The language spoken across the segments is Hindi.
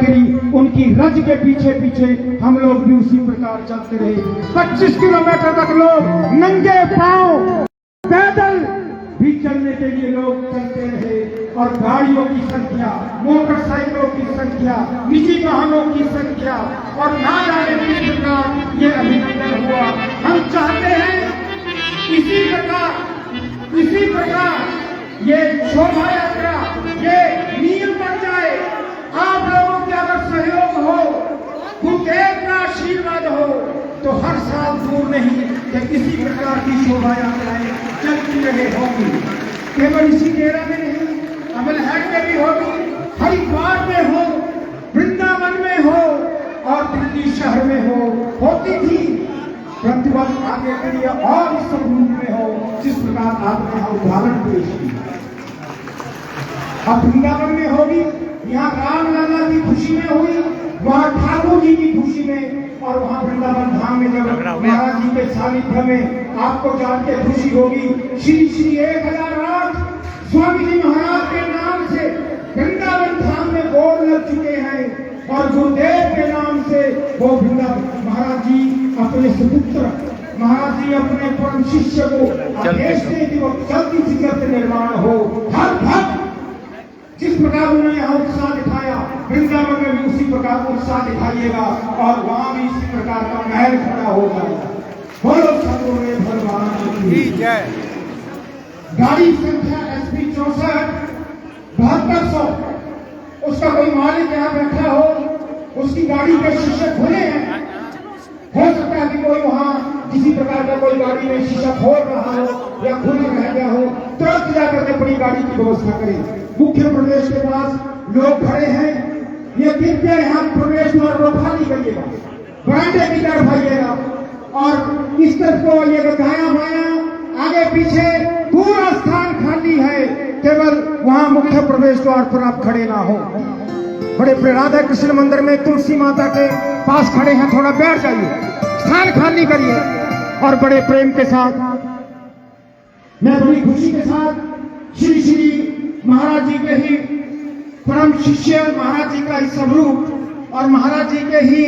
गिरी, उनकी रज के पीछे पीछे हम लोग भी उसी प्रकार चलते रहे। 25 किलोमीटर तक लोग नंगे पांव पैदल भी चलने के लिए लोग चलते रहे। और गाड़ियों की संख्या, मोटरसाइकिलों की संख्या, निजी वाहनों की संख्या और ना जाने किस प्रकार ये अभिनंदन हुआ। हम चाहते हैं इसी प्रकार ये शोभा यात्रा, ये नियम बन जाए। आप लोगों के अगर सहयोग हो, गुरुदेव का आशीर्वाद हो, तो हर साल दूर नहीं कि किसी प्रकार की शोभा यात्राएं चलती रहे होगी। केवल इसी डेरा में नहीं, अमलहट में भी होगी, हरिद्वार में हो, वृंदावन में हो और दिल्ली शहर में होती थी। परंतु अब आगे के लिए और इस रूप में हो जिस प्रकार आपने यहाँ उदाहरण पेश किया। अब वृंदावन में होगी, यहाँ रामलला की खुशी में हुई, वहाँ ठाकुर जी की खुशी में, और वहाँ वृंदावन धाम में जब महाराज जी के सानिध्य में आपको जान के खुशी होगी। श्री श्री 1008 स्वामी जी महाराज के नाम से वृंदावन धाम में बोर्ड लग चुके हैं और गुरुदेव के नाम से वो वृंदावन महाराज जी अपने सुपुत्र, महाराज जी अपने परम शिष्य को आदेश दे कि वो जल्दी से जल्द निर्माण हो। हर भक्त जिस प्रकार उन्होंने यहाँ उत्साह दिखाया, वृंदावन में भी उसी प्रकार उत्साह दिखाइएगा और वहां भी इसी प्रकार का महल खड़ा हो जाएगा। बोलो सतगुरु भगवान की जय। गाड़ी संख्या SP 64 7200, उसका कोई मालिक यहाँ बैठा हो, उसकी गाड़ी के शीशे खुले हैं। हो सकता है कि कोई वहाँ किसी प्रकार का कोई गाड़ी में शीशा खोल रहा हो या खुला रह गया हो, तुरंत जाकर के बड़ी गाड़ी की व्यवस्था करें। मुख्य प्रवेश के पास लोग खड़े हैं, ये कृपया यहाँ प्रवेश द्वार को खाली करिएगा, बरामदे की तरफ आइएगा और इस तरफ को आइएगा, दायां बायां आगे पीछे पूरा स्थान खाली है, केवल वहाँ मुख्य प्रवेश द्वार पर आप खड़े ना हो। बड़े प्रिय राधा कृष्ण मंदिर में तुलसी माता के पास खड़े हैं, थोड़ा बैठ जाइए, स्थान खाली करिए। और बड़े प्रेम के साथ मैं बड़ी खुशी के साथ श्री श्री महाराज जी के ही परम शिष्य, महाराज जी का ही स्वरूप और महाराज जी के ही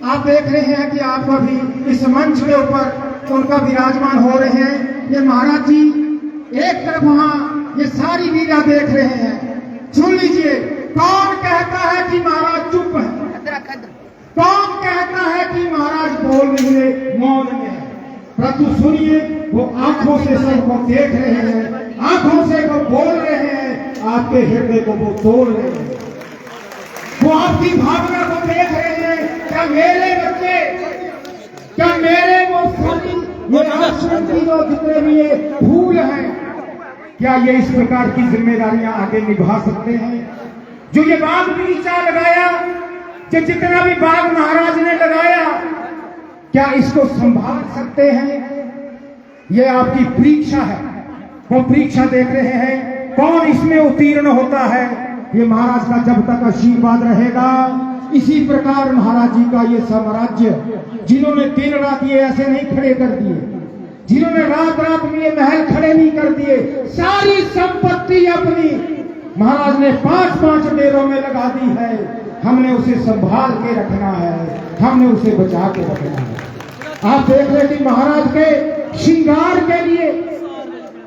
आप देख रहे हैं कि आप अभी इस मंच के ऊपर उनका विराजमान हो रहे हैं। ये महाराज जी एक तरफ वहां ये सारी लीला देख रहे हैं। सुन लीजिए, कौन कहता है कि महाराज चुप है? कौन कहता है कि महाराज बोल नहीं रहे, मौन में है? परंतु सुनिए, वो आंखों से सबको देख रहे हैं, आंखों से वो बोल रहे हैं, आपके हृदय को वो तोड़ रहे हैं, वो आपकी भावना को देख रहे हैं। क्या मेरे बच्चे, क्या मेरे वो जो जितने भी ये फूल हैं, क्या ये इस प्रकार की जिम्मेदारियां आगे निभा सकते हैं? जो ये बाग बगीचा लगाया, जो जितना भी बाग महाराज ने लगाया, क्या इसको संभाल सकते हैं? ये आपकी परीक्षा है, वो परीक्षा देख रहे हैं, कौन इसमें उत्तीर्ण होता है। ये महाराज का जब तक आशीर्वाद रहेगा, इसी प्रकार महाराज जी का ये साम्राज्य, जिन्होंने दिन रात ये ऐसे नहीं खड़े कर दिए, जिन्होंने रात रात में ये महल खड़े नहीं कर दिए, सारी संपत्ति अपनी महाराज ने 5-5 डेरों में लगा दी है। हमने उसे संभाल के रखना है, हमने उसे बचा के रखना है। आप देख रहे कि महाराज के श्रृंगार के लिए,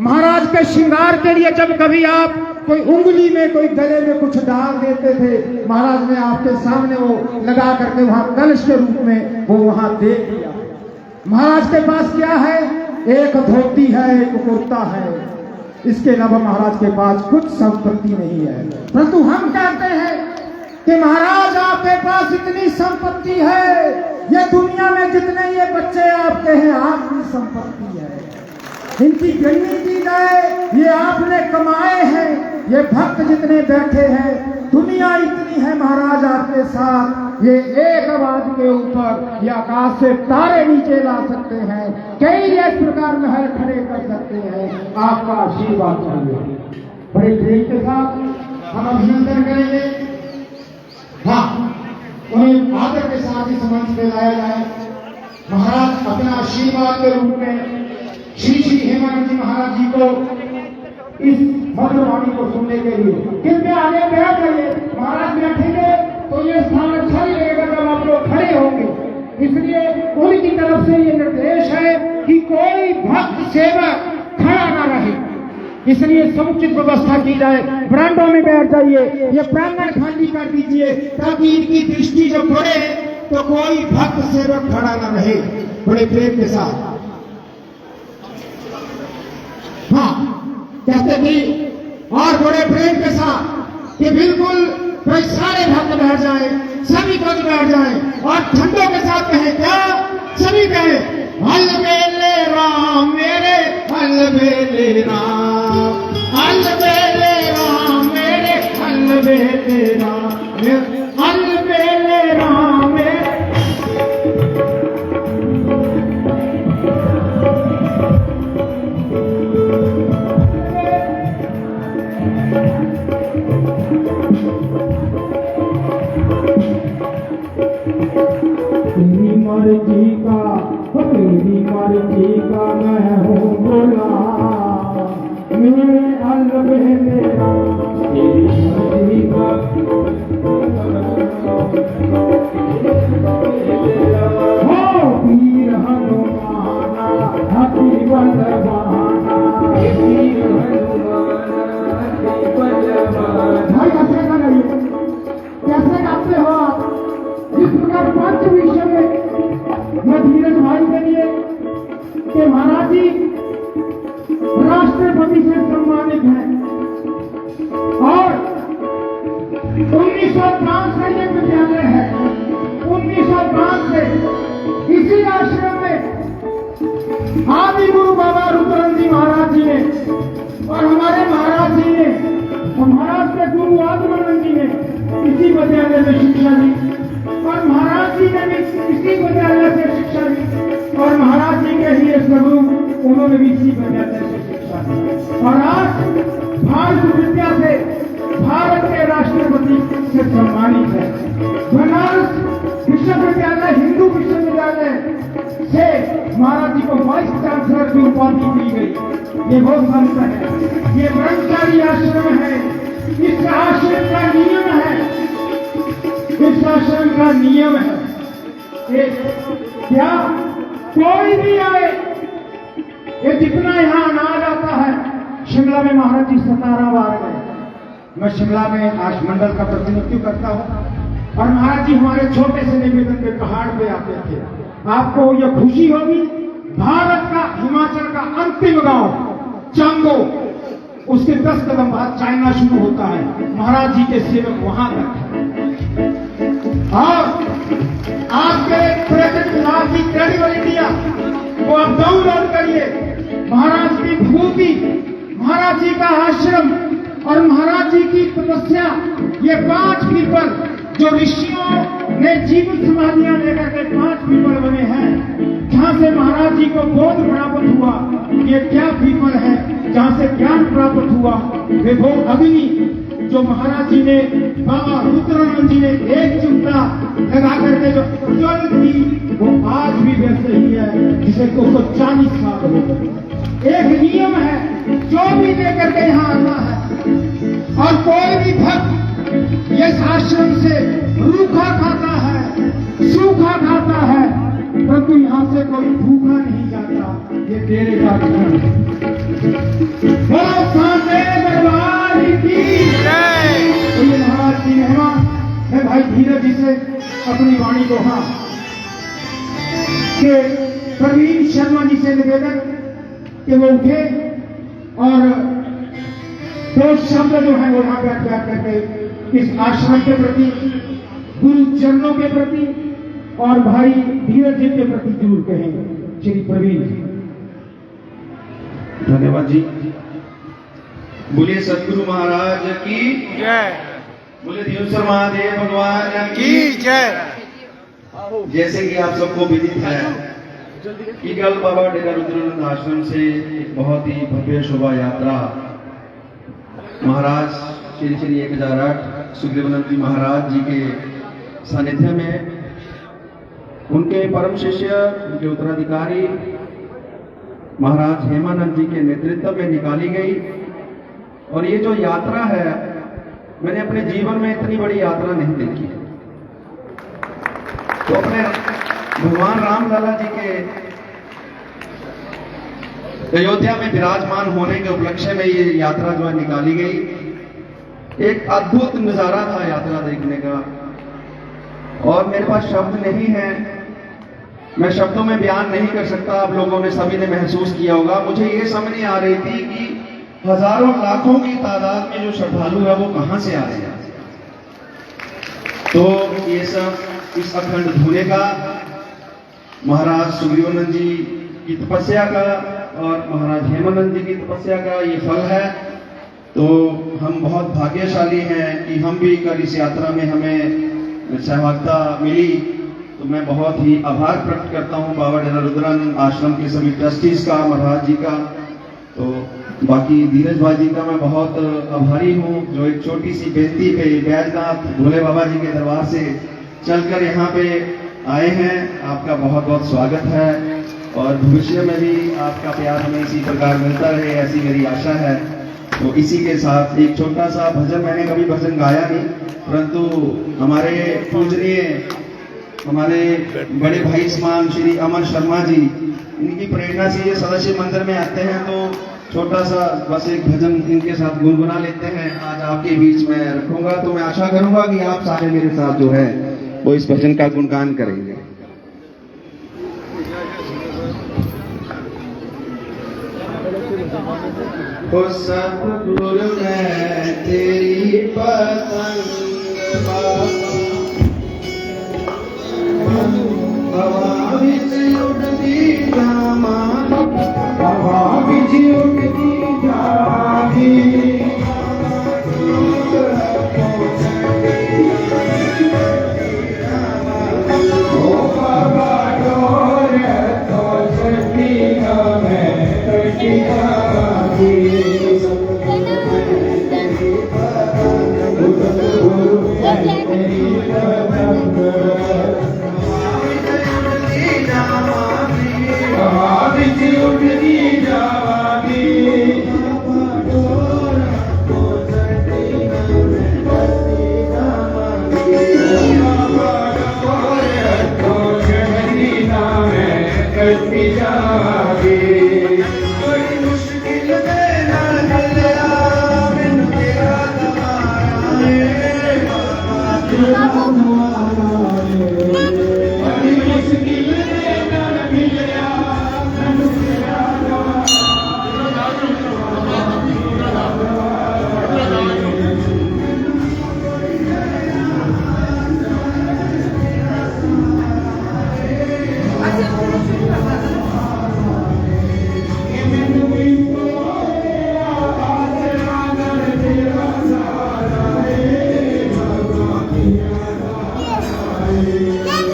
महाराज के श्रृंगार के लिए जब कभी आप कोई उंगली में, कोई गले में कुछ डाल देते थे, महाराज ने आपके सामने वो लगा करके वहां कलश के रूप में वो वहां दे दिया। महाराज के पास क्या है? एक धोती है, एक कुर्ता है, इसके अलावा महाराज के पास कुछ संपत्ति नहीं है। परंतु हम कहते हैं कि महाराज आपके पास इतनी संपत्ति है, ये दुनिया में जितने ये बच्चे आपके हैं, आपकी संपत्ति है, इनकी गिनती की जाए, ये आपने कमाए हैं। ये भक्त जितने बैठे हैं, दुनिया इतनी है महाराज आपके साथ, ये एक आवाज के ऊपर ये आकाश से तारे नीचे ला सकते हैं, कई इस प्रकार महल खड़े कर सकते हैं। आपका आशीर्वाद चाहिए। बड़े प्रेम के साथ हम अभिनंदन करेंगे। हाँ, उन्हें आदर के साथ इस मंच पे लाया जाए। महाराज अपना आशीर्वाद के रूप में श्री श्री हेमानंद जी महाराज जी को इस मधुर वाणी को सुनने के लिए कृपया आगे बैठ जाइए। महाराज बैठेंगे तो ये इसलिए उनकी तरफ से ये निर्देश है कि कोई भक्त सेवक खड़ा ना रहे, इसलिए समुचित व्यवस्था की जाए। बरामदों में बैठ जाइए, ये प्रांगण खाली कर दीजिए ताकि इनकी दृष्टि जब पड़े तो कोई भक्त सेवक खड़ा ना रहे। बड़े प्रेम के साथ हाँ कहते थे और बड़े प्रेम के साथ कि बिल्कुल भाई सारे भक्त बैठ जाए, सभी भक्त बैठ जाए और ठंडों के साथ कहे क्या, सभी कहे अलबेले राम मेरे, अलबेले राम, अलबेले राम मेरे, अलबेले राम मेरे, अलबेले राम मेरे। तेरी मर्जी का, तेरी मर्जी का मैं हूँ गुलाम, मेरे अलबेले राम, तेरी मर्जी का हो वीर हनुमाना, हाथी बलवाना, वीर हनुमाना, हाथी बलवाना। भाई कैसे गा रही हो, कैसे गाते हो आप? इस प्रकार पांच विषय में मैं धीरज भाई के लिए कि महाराज जी राष्ट्रपति से सम्मानित हैं और 1905 का ये विद्यालय है। 1905 से इसी आश्रम में आदि गुरु बाबा रुद्रन जी महाराज जी ने और हमारे महाराज जी ने और महाराज के गुरु आत्मानंद जी ने इसी विद्यालय में शिक्षा दी और महाराज जी ने भी इसी विद्यालय से शिक्षा दी और महाराज जी के ही स्वरूप उन्होंने भी इसी विद्यालय से शिक्षा दी और आज भारत विद्या से भारत के राष्ट्रपति से सम्मानित है। बनारस विश्वविद्यालय हिंदू विश्वविद्यालय से महाराज जी को वाइस चांसलर की उपाधि दी गई। ये बहुत संत है, ये ब्रह्मचारी आश्रम है, इस आश्रम का नियम है, इस आश्रम का नियम है क्या कोई भी आए, ये जितना यहाँ अनाज आता है, शिमला में महाराज जी 17 बार गए। मैं शिमला में आज मंडल का प्रतिनिधित्व करता हूँ और महाराज जी हमारे छोटे से निवेदन पे पहाड़ पे आते थे। आपको यह खुशी होगी, भारत का हिमाचल का अंतिम गांव चांगो, उसके 10 कदम बाद चाइना शुरू होता है। महाराज जी के सेवक वहां तक और आपके प्रेजेंट लॉ की क्रेडिबल इंडिया वो आप डाउनलोड करिए। महाराज की विभूति, महाराज जी का आश्रम और महाराज जी की तपस्या, ये 5 पीपल जो ऋषियों ने जीवित समाधियां लेकर के 5 पीपल बने हैं, जहां से महाराज जी को बोध प्राप्त हुआ। ये क्या पीपल है जहां से ज्ञान प्राप्त हुआ? वे वो अग्नि जो महाराज जी ने, बाबा रुद्रानंद जी ने एक चिमटा लगा करके जो प्रज्वलित की, वो आज भी वैसे ही है जिसे 240 साल हो गए। एक नियम है, जो भी लेकर के यहाँ आना है और कोई भी भक्त इस आश्रम से रूखा खाता है, सूखा खाता है, परंतु यहाँ से कोई भूखा नहीं जाता। ये तेरे का धर्म है। बहुत सामने दरबार की तो ये महाराज की महिमा है। भाई धीरज जी से अपनी वाणी को हाँ कि प्रवीण शर्मा जी से निवेदन कि वो उठे और 2 शब्द जो है वो यहाँ बैठ करके इस आश्रम के प्रति, गुरु चरणों के प्रति और भाई धीरज जी के प्रति जरूर कहेंगे। श्री प्रवीण जी। धन्यवाद जी। बोलिए सदगुरु महाराज की जय, बोले धीरेश्वर महादेव भगवान की जय। जैसे कि आप सबको विदित है कि कल बाबा डेरा रुद्रानंद आश्रम से एक बहुत ही भव्य शोभा यात्रा महाराज श्री श्री 1008 सुग्रीवानंद जी महाराज जी के सानिध्य में उनके परम शिष्य, उनके उत्तराधिकारी महाराज हेमानंद जी के नेतृत्व में निकाली गई। और ये जो यात्रा है, मैंने अपने जीवन में इतनी बड़ी यात्रा नहीं देखी। तो अपने भगवान रामलला जी के अयोध्या में विराजमान होने के उपलक्ष्य में ये यात्रा जो है निकाली गई। एक अद्भुत नजारा था यात्रा देखने का, और मेरे पास शब्द नहीं है, मैं शब्दों में बयान नहीं कर सकता। आप लोगों ने सभी ने महसूस किया होगा। मुझे ये समझ नहीं आ रही थी कि हजारों लाखों की तादाद में जो श्रद्धालु है वो कहां से आ रहे हैं। तो ये सब इस अखंड धुने का, महाराज सुग्रीवानंद जी की तपस्या का और महाराज हेमानंद जी की तपस्या का ये फल है। तो हम बहुत भाग्यशाली हैं कि हम भी कल इस यात्रा में हमें सहभागिता मिली। तो मैं बहुत ही आभार प्रकट करता हूं बाबा डेरा रुद्रानंद आश्रम के सभी ट्रस्टीज का, महाराज जी का। तो बाकी धीरज भाई जी का मैं बहुत आभारी हूं, जो एक छोटी सी बेनती पे बैजनाथ भोले बाबा जी के दरबार से चलकर यहाँ पे आए हैं। आपका बहुत बहुत स्वागत है, और भविष्य में भी आपका प्यार हमें इसी प्रकार मिलता रहे, ऐसी मेरी आशा है। तो इसी के साथ एक छोटा सा भजन, मैंने कभी भजन गाया नहीं, परंतु हमारे पूजनीय, हमारे बड़े भाई समान श्री अमन शर्मा जी, इनकी प्रेरणा से ये सदस्य मंदिर में आते हैं। तो छोटा सा बस एक भजन इनके साथ गुनगुना लेते हैं, आज आपके बीच में रखूंगा। तो मैं आशा करूंगा कि आप सारे मेरे साथ जो है वो इस भजन का गुणगान करेंगे। ओ सतगुरु मैं तेरी पतंग हवा विच उड़दी जावां, हवा विच उड़दी जावांगी, ओ बाबा डोर तो छठी मैं कटी जावांगी। बड़ी मुश्किल में ना चलिया मैनू तेरा दवारा है बाबा।